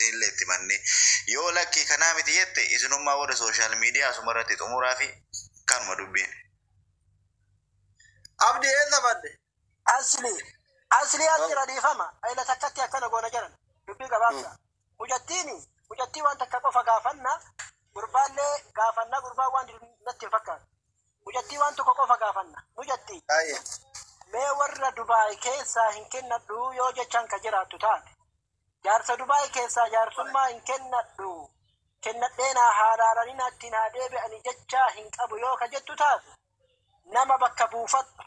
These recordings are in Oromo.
illee itti manne yoo lakkii kanaa miti jette isinummaa warra sooshaal miidiyaa asumarratti xumuraa fi kanuma dubbiin. Abdii eessa badde? Asli radiifama ayla takkatti akkana goona jiran dubbii gabaabsa. Mujattii waan takka qofa gaafanna gurbaallee gaafanna gurbaa waan natti hin fakkaatu. Mujattii waan tokko qofa gaafanna. Mujattii. Mee warra Dubaay keessaa hin kennadhu yoo jechaan ka jiraattu taate. Jaarsa Dubaay keessaa jaarsummaa hin kennadhu. Kennadheenaa haadhaadhanii natti naa deebi'anii jechaa hin qabu yoo ka jettu taate. Nama bakka buufattu.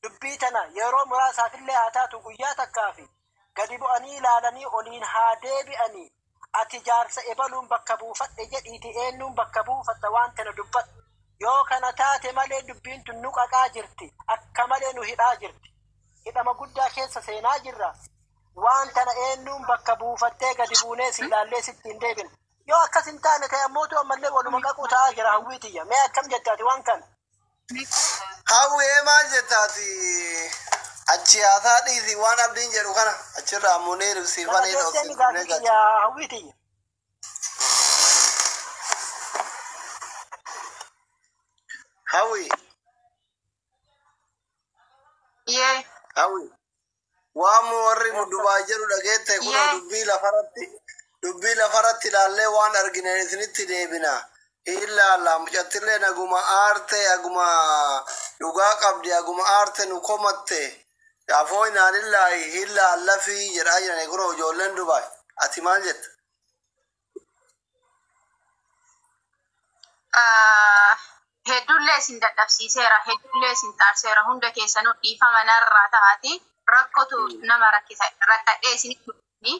Dubbii tana yeroo muraasaafillee haa taatu guyyaa takkaa fi gadi bu'anii ilaalanii oliin haa deebi'anii ati jaarsa ebaluun bakka buufadhe jedhiiti eenyuun bakka buufatta waan tana dubbadhu yoo kana taate malee dubbiin tun nu qaqaa jirti akka malee nu hidhaa jirti hidhama guddaa keessa seenaa jirra waan tana eenyuun bakka buufattee gadi buunee si ilaallee sitti hin deebine yoo akkas hin taane ta'e ammootu ammallee waluma qaquu ta'aa jira hawwiitiyya mee akkam jettaati waan kana. Hawwee maal jettaati? Achi haasaa dhiisi waan abdiin jedhu kana achirraa Muniir siifanii dhoofsifnee hawwiitiyya. Hawwi. Yee. Hawwi. Waan warri nu Dubaay jedhu dhageette kun dubbii lafarratti ilaallee waan argine isinitti deebina. Ilaala mucattillee naguma aarte aguma dhugaa qabdi aguma aarte nu komatte afoo inaanillahi ilaalla fi jedhaa jiran guroo ijoolleen Dubaay ati maal jetta? Heddullee isin dadhabsiiseera heddullee isin xaarseera hunda keessanuu dhiifama narraa ta'ati rakkotu nama rakkadhee isinitti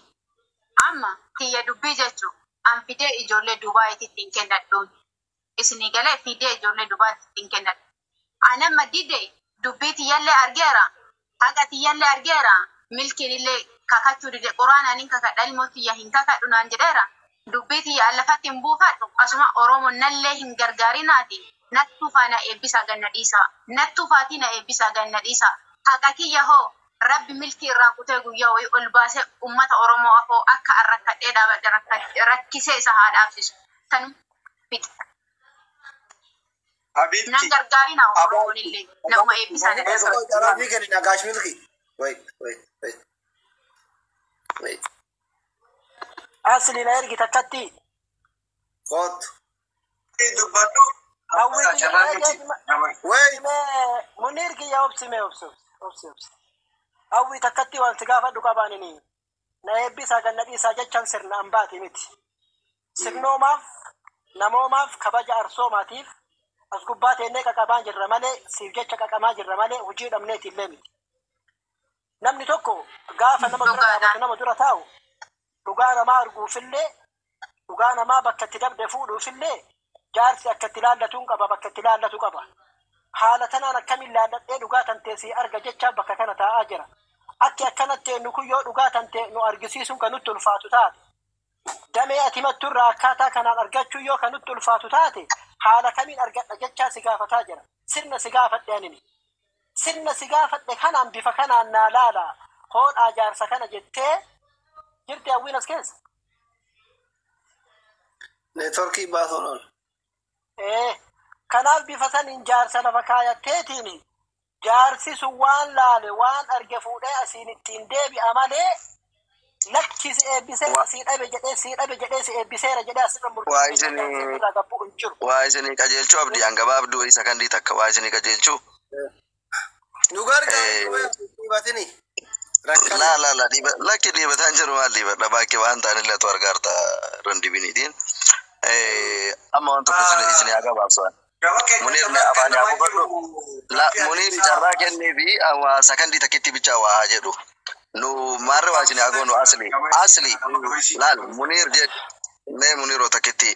amma tiyya dubbii jechuun. An fidee ijoollee Dubaayitti hin kennadhuun. Isinii galee fidee ijoollee Dubaayitti hin kennadhu. Anamma didee dubbii tiyyallee argeera. Haqa tiyyallee argeera. Milkiin illee kakachuu dide quraanaan hin kakadha ilmoo tiyya hin kakadhu naan jedheera. Dubbii tiyya allafatti hin buufadhu. Asuma Oromoon nallee hin gargaarinaati. Nattuu faana eebbisaa ganna dhiisaa. Nattuu faatii na eebbisaa ganna dhiisaa. Haqa kiyya hoo. Rabbi milkii irraa kutee guyyaa wayii ol baasee uummata Oromoo afoo akka arrakkadhee dhaabadhe rakkisee isa haa dhaabsisu. Tanuu fiti. Nan gargaari na Oromoon illee nama eebbisaa dadhabsiisa. Rabbii gadi nagaash milki. Wait. Asli na ergi takkatti. Kootu. Dubbadhu. Muniir kiyya obsi. Hawwi takkatti wanti gaafadhu qabaanini na eebbisaa ganna dhiisaa jechaan sirna ambaati miti. Sirnoomaaf namoomaaf kabaja arsoomaatiif as gubbaa teennee qaqabaan jirra malee siif jecha qaqamaa jirra malee hojii dhabneeti illee miti. Namni tokko gaafa nama dura dhaabatu nama dura taa'u dhugaa namaa arguufillee dhugaa namaa bakka itti dabde fuudhuufillee jaarsi akka itti ilaallatuun qaba bakka itti ilaallatu qaba. Haala tanaan akkamiin ilaalladhee dhugaa tanteessii arga jechaa bakka kana taa'aa jira. Akki akkanatti nu kun yoo dhugaa tante nu argisiisuun kan nutti ulfaatu taate. Damee ati matturraa akkaataa kanaan argachuu yoo kan nutti ulfaatu taate haala kamiin argadha jechaa si gaafataa jira. Sirna si gaafadhe anini. Sirna si gaafadhe kanaan bifa kanaan naa laala. Hoodhaa jaarsa kana jettee jirti hawwiin as keessa. Neetworkii baasuun ol. Kanaaf bifa saniin jaarsa lafa kaayatteetiin jaarsi sun waan laale waan arge fuudhee asiin ittiin deebi'a malee lakki si eebbisee si dhabe jedhee si eebbiseera jedhee asirra murteessee waa isinii qajeelchuu abdii hangaba abduu isa kan takka waa isinii qajeelchuu. Nu gargaaru la lakki dhiibataan jiru maal dhiibadha bakkee waan ta'an illatu argaarta randibiniitiin. Amma waan tokko isinii agabaabsan. Muniir ne afaan Muniir carraa kennee fi sakandii takkitti bichaa waa jedhu. Nu marre waa isinii agoonu asli laal Muniir jedhu mee Muniiroo takkitti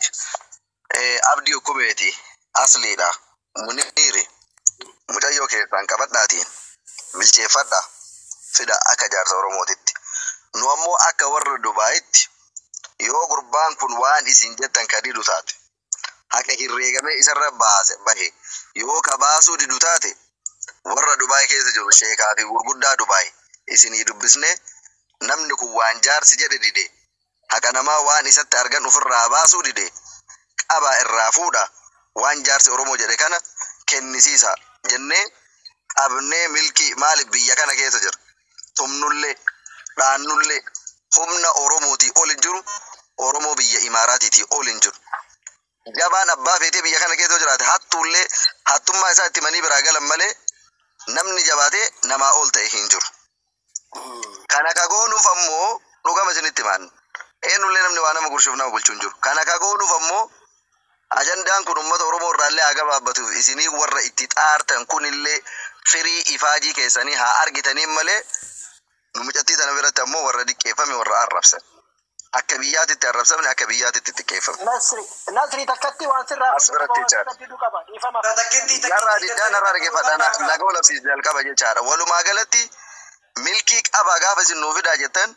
abdii hukumeeti asliidha. Muniir mucayyoo keessaan qabadhaatiin bilcheeffadha fida akka jaarsa Oromootitti. Nu ammoo akka warra Dubaayitti yoo gurbaan kun waan isin jettan kadidu taate haka hirreegame isarra bahe yoo ka baasuu didu taate warra Dubaay keessa jiru sheekaa fi gurguddaa Dubaay isinii dubbisne namni kun waan jaarsi jedhe dide haqa namaa waan isatti argan ofirraa baasuu dide qabaa irraa fuudha waan jaarsi Oromoo jedhe kana kennisiisa jennee qabnee milkii maaliif biyya kana keessa jira tumnullee dhaannullee humna Oromooti ol hin jiru Oromoo biyya Imaaraatiiti ol hin jiru jabaan abbaa feetee biyya kana keessa jiraate hattullee hattummaa isaa itti manii biraa galan malee namni jabaatee namaa ol ta'e hin jiru. Kana kagoonuuf ammoo dhugama isinitti himan. Eenyullee namni waa nama gurshuuf nama bulchuu hin jiru. Kana kagoonuuf ammoo ajandaan kun uummata Oromoo irraallee haa gabaabbatuuf isinii warra itti xaartan kunillee firii ifaajii keessanii haa argitaniin malee nu mucattii tana biratti ammoo warra diqqeeffame warra arrabsan. Akka biyyaatitti arrabsamne akka biyyaatitti xiqqeeffame. Nasri takkatti waan sirraa asirratti jechaadha. Garraa diddaan irraa argeeffadhaan nagaa labsiis jalqaba jechaadha. Walumaa galatti milkii qaba gaafa isin nuu fidaa jettan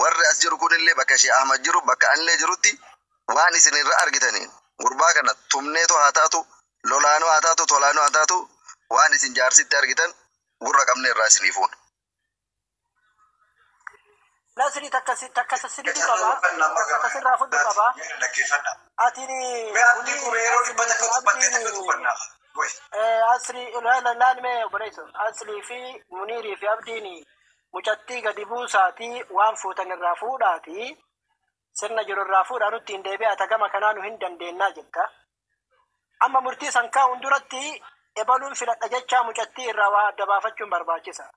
warri as jiru kunillee bakka Sheekh Ahmad jiru bakka anillee jirutti waan isin irra argitaniin gurbaa kana tumneetu haa taatu lolaanoo haa taatu tolaanoo haa taatu waan isin jaarsitti argitan gurra qabne irraa isinii fuuna. Nasri takkasa sirrii qaba. Takkasa sirraa fuudhu qaba. Atini asri laalme oboleeso asli fi Munirii fi Abdiini mucattii gadi buusaati waan fuutan irraa fuudhaati sirna jiru irraa fuudhaa nutti hin deebi'a tagama kanaa nu hin dandeennaa jetta. Amma murtii san kaa'uun duratti ebaluun filadha jechaa mucattii irraa waa adda baafachuun barbaachisa.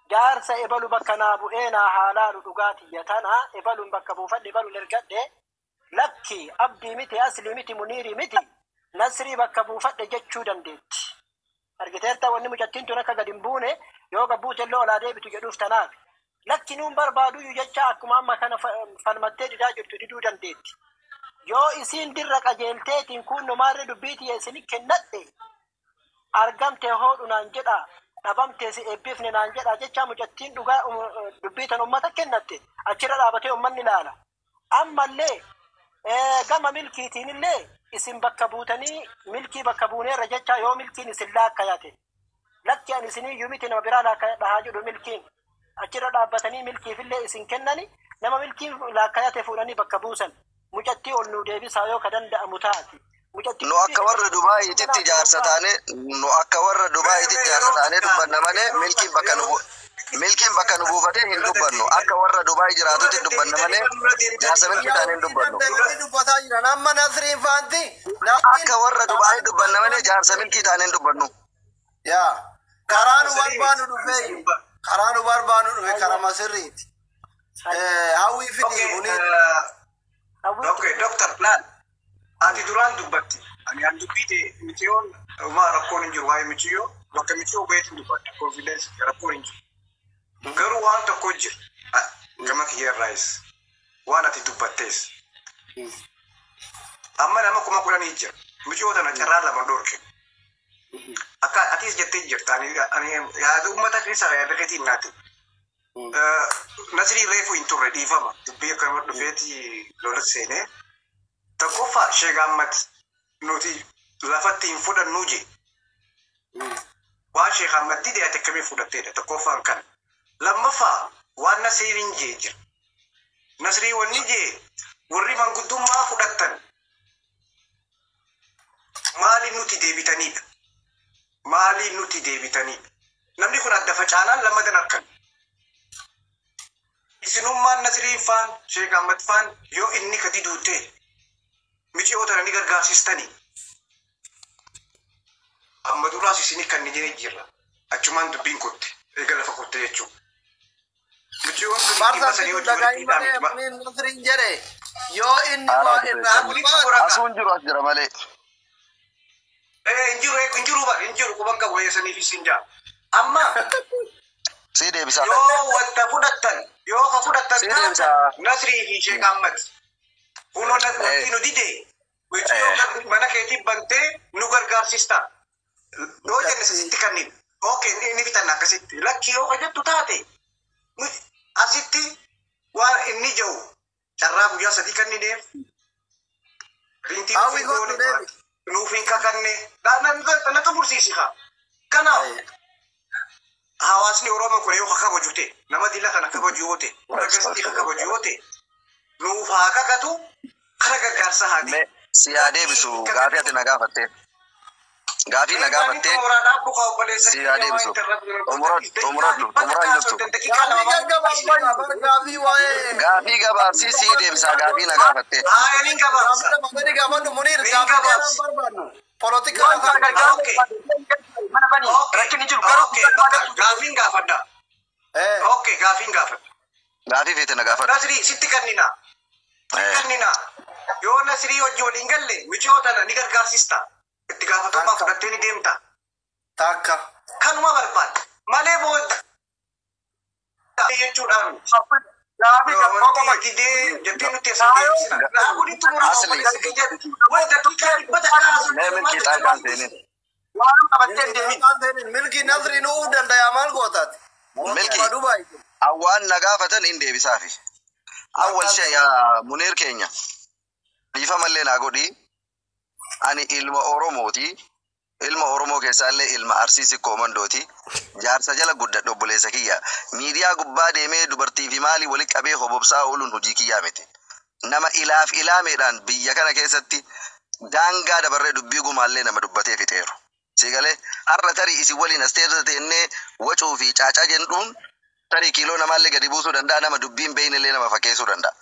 Jaarsa ebalu bakka naa bu'ee naa haalaalu dhugaatiyya tana ebaluun bakka buufadhe ebaluun ergadhe lakki Abdii miti asli miti Munirii miti Nasrii bakka buufadhe jechuu dandeetti. Argiteerta wanni mucattiin tun akka gadi hin buune yoo gabbuute illee olaa deebitu jedhuuf tanaaf. Lakki nuun barbaadu jecha akkuma amma kana falmattee didaa jirtu diduu dandeetti. Yoo isiin dirra qajeelteetiin kun numaarri dubbiitii isin kennadhe argamte hoodhu naan jedha dhabamtee si eebbifne naan jedha jecha mucattiin dhugaa dubbiitan ummata kennatte achirra dhaabatee ummanni ilaala. Ammallee gama milkiitiin illee isin bakka buutanii milkii bakka buuneerra jecha yoo milkiin isin laakkayate lakki an isinii yumiti nama biraa laakkayadha jedhu milkiin achirra dhaabbatanii milkiifillee isin kennani nama milkiin laakkayate fuudhanii bakka buusan mucattii ol nuu deebisaa yoo ka danda'amu taati. Nu akka warra Dubaayiititti jaarsa taane dubbanna malee milkiin bakka nu buufatee hin dubbannu akka warra Dubaay jiraatutti dubbanna malee jaarsa milkii taane hin dubbannu. Akka warra Dubaay dubbanna malee jaarsa milkii taane hin dubbannu. Karaanu barbaanu dhufe karama sirriiti. Hawwii fidii Muniir. Okay, Dr. Plan. Ati duraan dubbatti. Ani an dubbite mitiyoon maa rakkoon hin jiru waa'ee mitiyoo bakka mitiyoo beetu dubbadha. Confidence rakkoon hin jiru. Garuu waan tokko jira. Gama kiyyarraayis. Waan ati dubbattees. Amma nama kuma kudhanii jira. Mitiyoo tana carraa lama dhorke. Akka atis jettee jirta. Ani yaada uummata keessaa yaada keetiin naati. Nasrii reefu hin turre dhiifama. Dubbii akkama dhufeeti lola seenee. Tokkoffaa Sheekh Ahmad nuti lafatti hin fudhannu je. Waan Sheekh Ahmad dide ati akkamii fudhatteedha tokkoffaan kan. Lammaffaa waan Nasriin jee jira. Nasrii wanni jee warri manguddummaa fudhattan maaliif nuti deebitaniidha? Maaliif nuti deebitaniidha? Namni kun adda facaanaan lamadan harkan. Isinummaan Nasriin faan Sheekh Ahmad faan yoo inni kati duutee michoota ni gargaarsistanii. Amma duraas isinii kan ni jene jirra. Achumaan dubbiin kotte. Eega lafa kotte jechuudha. Yoo inni waa irraa asuun jiru as jira malee. Injiru quban qabu eessaniif isin jaa. Amma sii deebisaa. Yoo wanta fudhattan Nasrii fi Sheekh Ahmad. Kunoon wanti nu dide mana keetii bantee nu gargaarsista. Yoo jenne sitti kanniin. Okay, inni bitan akkasitti. Lakki yoo hojjettu taate asitti waan inni jiru carraa guyyaa sadii kannineef. Rintiin nuuf hin kakanne. Natu bursiisi haa. Kanaaf hawaasni Oromoo kun yoo kabaju ta'e nama dila kana kabaju yoo ta'e warra gastii kabaju yoo ta'e nuuf haa kakatu kara gargaarsa haa ta'e. Si haa deebisu gaafii ati na gaafatte. Gaafii na gaafatte si haa deebisu. Xumuraan jirtu. Gaafii gabaabsii si deebisa gaafii na gaafatte. Gaafiin gaafadha. Gaafiin gaafadha. Gaafii feete na gaafadha. Nasrii sitti kannina. Kannina. Yoo Nasrii hojii waliin galle michoota ni gargaarsista. Itti gaafatamummaa fudhattee ni deemta. Takka. Kanuma barbaadda. Malee booda jechuudhaan. Jettee nuti asii deemsina. Raakuni xumuraa obboleessi jedhu. Wayi daqiiqaa dhibbata kaasuu. Milkii xaagaan seenin. Waan qabattee deemin. Milkii Nasrii nuuf danda'a maal gootaati? Milkii. Awwaan na gaafatan hin deebisaafi. Awwal shee yaa Muneer keenya. Dhiifa mallee naa godhi. Ani ilma Oromooti. Ilma Oromoo keessaallee ilma Arsiisi Koomandooti. Jaarsa jala guddadha obboleessa kiyya. Miidiyaa gubbaa deemee dubartii fi maalii walitti qabee hobobsaa ooluun hojii kiyyaa miti. Nama ilaaf ilaameedhaan biyya kana keessatti daangaa dabarree dubbii gumaallee nama dubbatee fixeeru. Sigalee har'a tarii isin waliin asteerota teennee wacuu fi caacaa jennuun tarii kiiloo namaallee gadi buusuu danda'a nama dubbiin beeynillee nama fakkeessuu danda'a.